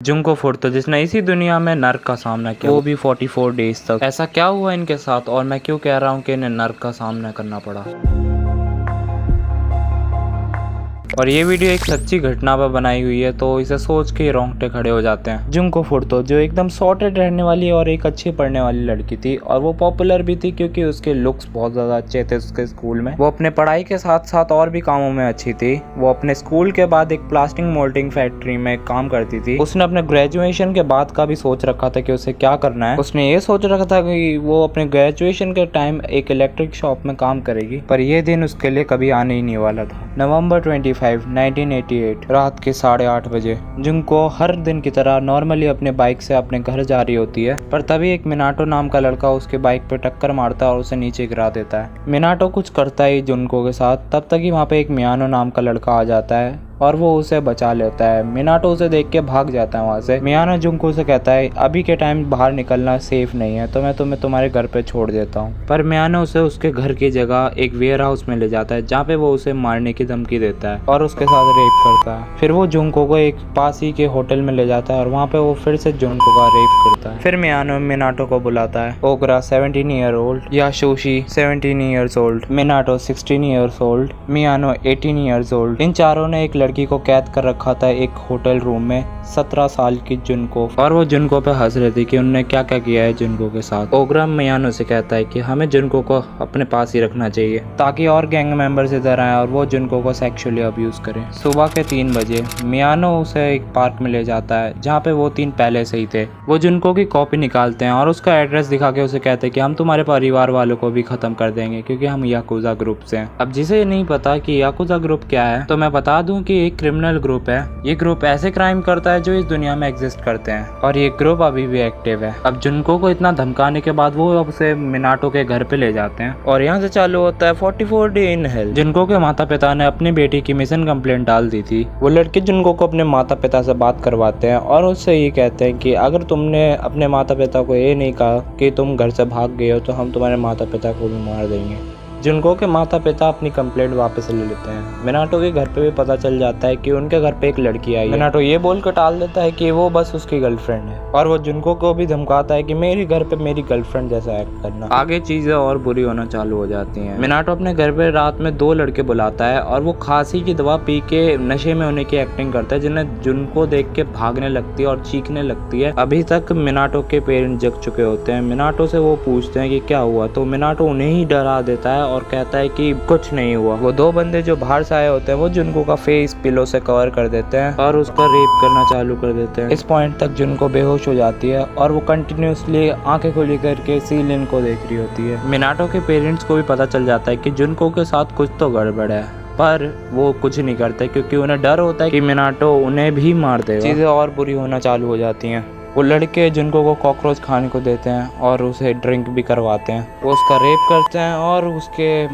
Junko फुर्तो जिसने इसी दुनिया में नर्क का सामना किया, वो भी 44 डेज तक। ऐसा क्या हुआ इनके साथ और मैं क्यों कह रहा हूँ कि इन्हें नर्क का सामना करना पड़ा। और ये वीडियो एक सच्ची घटना पर बनाई हुई है, तो इसे सोच के रोंगटे खड़े हो जाते हैं। जुंको फुर्तो जो एकदम सॉर्टेड रहने वाली और एक अच्छी पढ़ने वाली लड़की थी, और वो पॉपुलर भी थी क्योंकि उसके लुक्स बहुत ज्यादा अच्छे थे उसके स्कूल में। वो अपने पढ़ाई के साथ साथ और भी कामों में अच्छी थी। वो अपने स्कूल के बाद एक प्लास्टिक मोल्डिंग फैक्ट्री में काम करती थी। उसने अपने ग्रेजुएशन के बाद का भी सोच रखा था कि उसे क्या करना है। उसने ये सोच रखा था कि वो अपने ग्रेजुएशन के टाइम एक इलेक्ट्रिक शॉप में काम करेगी, पर यह दिन उसके लिए कभी आने ही नहीं वाला था। नवंबर 25, 1988 रात के 8:30 बजे जुंको हर दिन की तरह नॉर्मली अपने बाइक से अपने घर जा रही होती है, पर तभी एक मिनाटो नाम का लड़का उसके बाइक पे टक्कर मारता है और उसे नीचे गिरा देता है। मिनाटो कुछ करता ही जुंको के साथ, तब तक ही वहाँ पे एक मियानो नाम का लड़का आ जाता है और वो उसे बचा लेता है। मिनाटो उसे देख के भाग जाता है वहाँ से। मियानो जुंको से कहता है अभी के टाइम बाहर निकलना सेफ नहीं है, तो मैं तुम्हें तुम्हारे घर पे छोड़ देता हूँ। पर मियानो उसे उसके घर की जगह एक वेयर हाउस में ले जाता है, जहाँ पे वो उसे मारने की धमकी देता है और उसके साथ रेप करता है। फिर वो जुंको को एक पास ही के होटल में ले जाता है और वहाँ पे वो फिर से जुंको का रेप करता है। फिर मियानो मिनाटो को बुलाता है। Ogura 17 year old, Yasushi 17 years old, Minato 16 years old, Miyano 18 years old. इन चारों ने एक लड़की को कैद कर रखा था एक होटल रूम में, 17 साल की जुनको, और वो जुनको पे हंस रही थी कि उन्होंने क्या क्या किया है जुनको के साथ। ओगरा मियानो से कहता है कि हमें जुनको को अपने पास ही रखना चाहिए ताकि और गैंग मेंबर्स इधर आए और वो जुनको को सेक्सुअली अब्यूज करें। सुबह के 3 बजे मियानो उसे एक पार्क में ले जाता है जहाँ पे वो 3 पहले से ही थे। वो जुनको की कॉपी निकालते हैं और उसका एड्रेस दिखा के उसे कहते हैं कि हम तुम्हारे परिवार वालों को भी खत्म कर देंगे क्योंकि हम याकुजा ग्रुप से हैं। अब जिसे नहीं पता कि याकुजा ग्रुप क्या है, तो मैं बता दूं कि एक क्रिमिनल ग्रुप है। ये ग्रुप ऐसे क्राइम करता है जो इस दुनिया में एग्जिस्ट करते हैं, और ये ग्रुप अभी भी एक्टिव है। अब जुनको को इतना धमकाने के बाद वो उसे मिनाटो के घर पे ले जाते हैं और यहाँ से चालू होता है 44 डे इन हेल। जुनको के माता पिता ने अपनी बेटी की मिसिंग कंप्लेंट डाल दी थी। वो लड़के जुनको को अपने माता पिता से बात करवाते हैं और उससे ये कहते हैं कि अगर तुमने अपने माता पिता को ये नहीं कहा कि तुम घर से भाग गए हो, तो हम तुम्हारे माता पिता को भी मार देंगे। जुनको के माता पिता अपनी कंप्लेंट वापस ले लेते हैं। मिनाटो के घर पे भी पता चल जाता है कि उनके घर पे एक लड़की आई है। मिनाटो ये बोल कर टाल देता है कि वो बस उसकी गर्लफ्रेंड है, और वो जुनको को भी धमकाता है कि मेरी घर पे मेरी गर्लफ्रेंड जैसा एक्ट करना। आगे चीजें और बुरी होना चालू हो जाती हैं। मिनाटो अपने घर पे रात में 2 लड़के बुलाता है और वो खांसी की दवा पी के नशे में होने की एक्टिंग करता है, जिन्हें जुनको देख के भागने लगती है और चीखने लगती है। अभी तक मिनाटो के पेरेंट्स जग चुके होते हैं। मिनाटो से वो पूछते हैं कि क्या हुआ, तो मिनाटो उन्हें ही डरा देता है और कहता है कि कुछ नहीं हुआ। वो 2 बंदे जो बाहर से आए होते हैं वो जुनको का फेस पिलो से कवर कर देते हैं और उसका रेप करना चालू कर देते हैं। इस पॉइंट तक जुनको बेहोश हो जाती है और वो कंटिन्यूसली आंखें खुली करके सीलिन को देख रही होती है। मिनाटो के पेरेंट्स को भी पता चल जाता है कि जुनको के साथ कुछ तो गड़बड़ है, पर वो कुछ नहीं करते क्योंकि उन्हें डर होता है कि मिनाटो उन्हें भी मार देगा। चीजें और बुरी होना चालू हो जाती हैं। वो लड़के जुनको को कॉकरोच खाने को देते हैं और उसे ड्रिंक भी करवाते हैं। वो उसका रेप करते हैं और उसके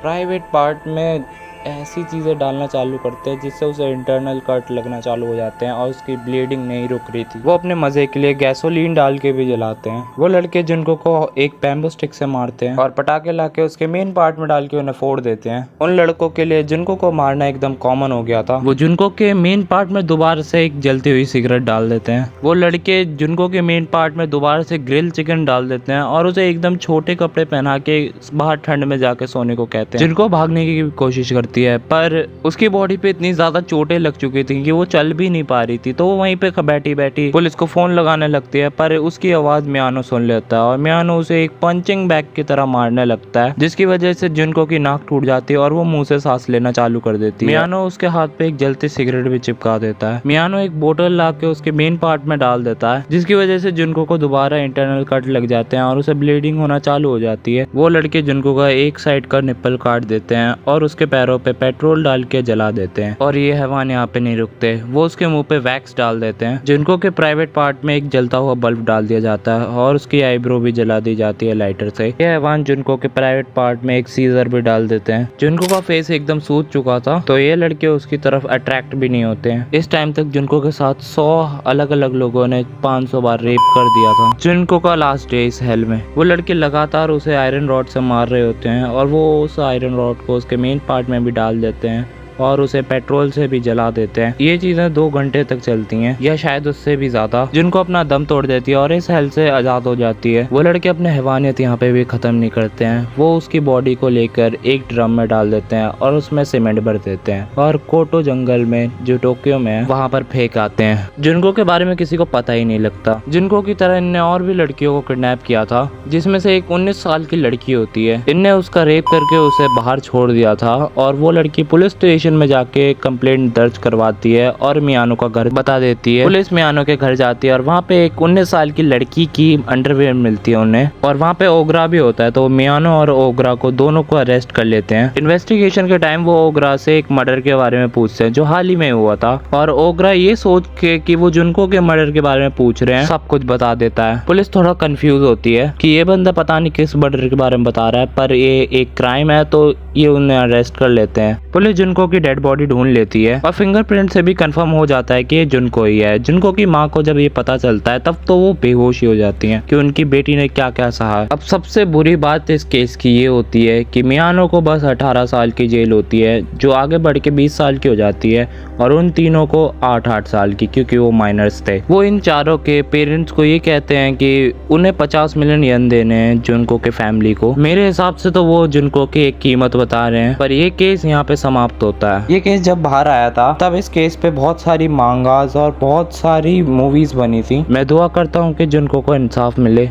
प्राइवेट पार्ट में ऐसी चीज़ें डालना चालू करते हैं जिससे उसे इंटरनल कट लगना चालू हो जाते हैं और उसकी ब्लीडिंग नहीं रुक रही थी। वो अपने मजे के लिए गैसोलीन डाल के भी जलाते हैं। वो लड़के जुनको को एक बैम्बू स्टिक से मारते हैं और पटाखे लाके उसके मेन पार्ट में डाल के उन्हें फोड़ देते हैं। उन लड़कों के लिए जुनको को मारना एकदम कॉमन हो गया था। वो जुनको के मेन पार्ट में दोबारा से एक जलती हुई सिगरेट डाल देते हैं। वो लड़के जुनको के मेन पार्ट में दोबारा से ग्रिल चिकन डाल देते हैं और उसे एकदम छोटे कपड़े पहना के बाहर ठंड में जाके सोने को कहते हैं। जुनको भागने की कोशिश करती है, पर उसकी बॉडी पे इतनी ज्यादा चोटें लग चुकी थी कि वो चल भी नहीं पा रही थी, तो वो वहीं पे बैठी बैठी पुलिस को फोन लगाने लगती है। पर उसकी आवाज मियानो सुन लेता है और मियानो उसे एक पंचिंग बैग की तरह मारने लगता है, जिसकी वजह से जुनको की नाक टूट जाती है और वो मुंह से सांस लेना चालू कर देती है। मियानो उसके हाथ पे एक जलती सिगरेट भी चिपका देता है। मियानो एक बोतल ला के उसके मेन पार्ट में डाल देता है, जिसकी वजह से जुनको को दोबारा इंटरनल कट लग जाते हैं और उसे ब्लीडिंग होना चालू हो जाती है। वो लड़के जुनको का एक साइड का निप्पल काट देते हैं और उसके पैरों पे पेट्रोल डाल के जला देते हैं। और ये हैवान यहाँ पे नहीं रुकते, वो उसके मुंह पे वैक्स डाल देते हैं। जुनको के प्राइवेट पार्ट में एक जलता हुआ बल्ब डाल दिया जाता है और उसकी आईब्रो भी जला दी जाती है लाइटर से। ये हैवान जुनको के प्राइवेट पार्ट में एक सीजर भी डाल देते हैं। जुनको का फेस एकदम सूज चुका था, तो ये लड़के उसकी तरफ अट्रैक्ट भी नहीं होते हैं। इस टाइम तक जुनको के साथ 100 अलग अलग लोगों ने 500 बार रेप कर दिया था। जुनको का लास्ट डे इस हेल में। वो लड़के लगातार उसे आयरन रॉड से मार रहे होते हैं और वो उस आयरन रॉड को उसके मेन पार्ट में भी डाल देते हैं और उसे पेट्रोल से भी जला देते हैं। ये चीजें 2 घंटे तक चलती हैं या शायद उससे भी ज्यादा। जुनको अपना दम तोड़ देती है और इस हेल से आजाद हो जाती है। वो लड़के अपने हैवानियत यहाँ पे भी खत्म नहीं करते हैं। वो उसकी बॉडी को लेकर एक ड्रम में डाल देते हैं और उसमें सीमेंट भर देते हैं और कोटो जंगल में जो टोक्यो में है वहाँ पर फेंक आते हैं। जुनको के बारे में किसी को पता ही नहीं लगता। जुनको की तरह इनने और भी लड़कियों को किडनैप किया था, जिसमें से एक 19 साल की लड़की होती है। इनने उसका रेप करके उसे बाहर छोड़ दिया था और वो लड़की पुलिस स्टेशन में जाके कंप्लेंट दर्ज करवाती है और मियानो का घर बता देती है। पुलिस मियानो के घर जाती है और वहाँ पे एक 19 साल की लड़की की अंडरवेयर मिलती है उन्हें, और वहाँ पे ओगरा भी होता है। तो मियानो और ओगरा को दोनों को अरेस्ट कर लेते हैं। इन्वेस्टिगेशन के टाइम वो ओगरा से एक मर्डर के बारे में पूछते हैं जो हाल ही में हुआ था, और ओगरा ये सोच के कि वो जुनको के मर्डर के बारे में पूछ रहे हैं सब कुछ बता देता है। पुलिस थोड़ा कंफ्यूज होती है कि ये बंदा पता नहीं किस मर्डर के बारे में बता रहा है, पर ये एक क्राइम है तो ये उन्हें अरेस्ट कर लेते हैं। पुलिस जुनको की डेड बॉडी ढूंढ लेती है और फिंगरप्रिंट से भी कंफर्म हो जाता है कि ये जुनको ही है। जुनको की माँ को जब ये पता चलता है तब तो वो बेहोश ही हो जाती हैं कि उनकी बेटी ने क्या क्या सहा। अब सबसे बुरी बात इस केस की ये होती है कि मियानो को बस 18 साल की जेल होती है, जो आगे बढ़ के 20 साल की हो जाती है, और उन तीनों को 8-8 साल की, क्योंकि वो माइनर्स थे। वो इन चारों के पेरेंट्स को ये कहते हैं कि उन्हें 50 मिलियन येन देने हैं जुनको के फैमिली को। मेरे हिसाब से तो वो जुनको की एक कीमत बता रहे हैं, पर ये केस यहाँ पे समाप्त होता है। ये केस जब बाहर आया था तब इस केस पे बहुत सारी मांगास और बहुत सारी मूवीज बनी थी। मैं दुआ करता हूँ कि जुनको को इंसाफ मिले।